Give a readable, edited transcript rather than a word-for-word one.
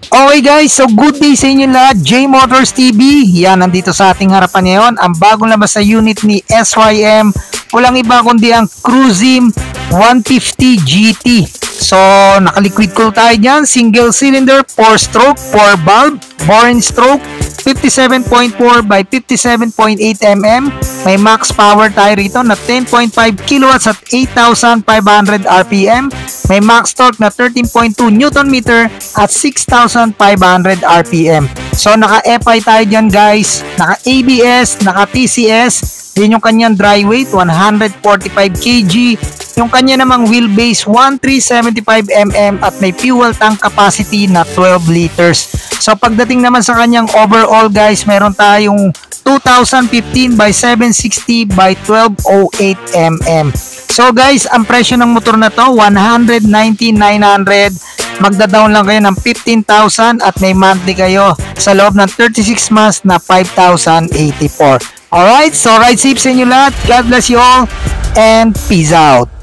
Okay guys, so good day sa inyo lahat. J Motors TV. Yan, nandito sa ating harapan ngayon ang bagong labas na unit ni SYM. Walang iba kundi ang Cruisim 150 GT. So, naka-liquid cool tayo dyan. Single cylinder, 4-stroke, 4-valve, bore stroke, 57.4 by 57.8 mm. May max power tayo rito na 10.5 kilowatts at 8,500 RPM. May max torque na 13.2 Newton meter at 6,500 RPM. So naka-FI tayo dyan guys, naka-ABS, naka-TCS. Yun yung kanyang dry weight, 145 kg. Yung kanya namang wheelbase, 1375 mm at may fuel tank capacity na 12 liters. So pagdating naman sa kanyang overall guys, meron tayong 2015 by 760 by 1208 mm. So guys, ang presyo ng motor na to, 119,900. Magda-down lang kayo ng 15,000 at may monthly kayo sa loob ng 36 months na 5,084. Alright, so ride safe sa inyo lahat. God bless you all and peace out.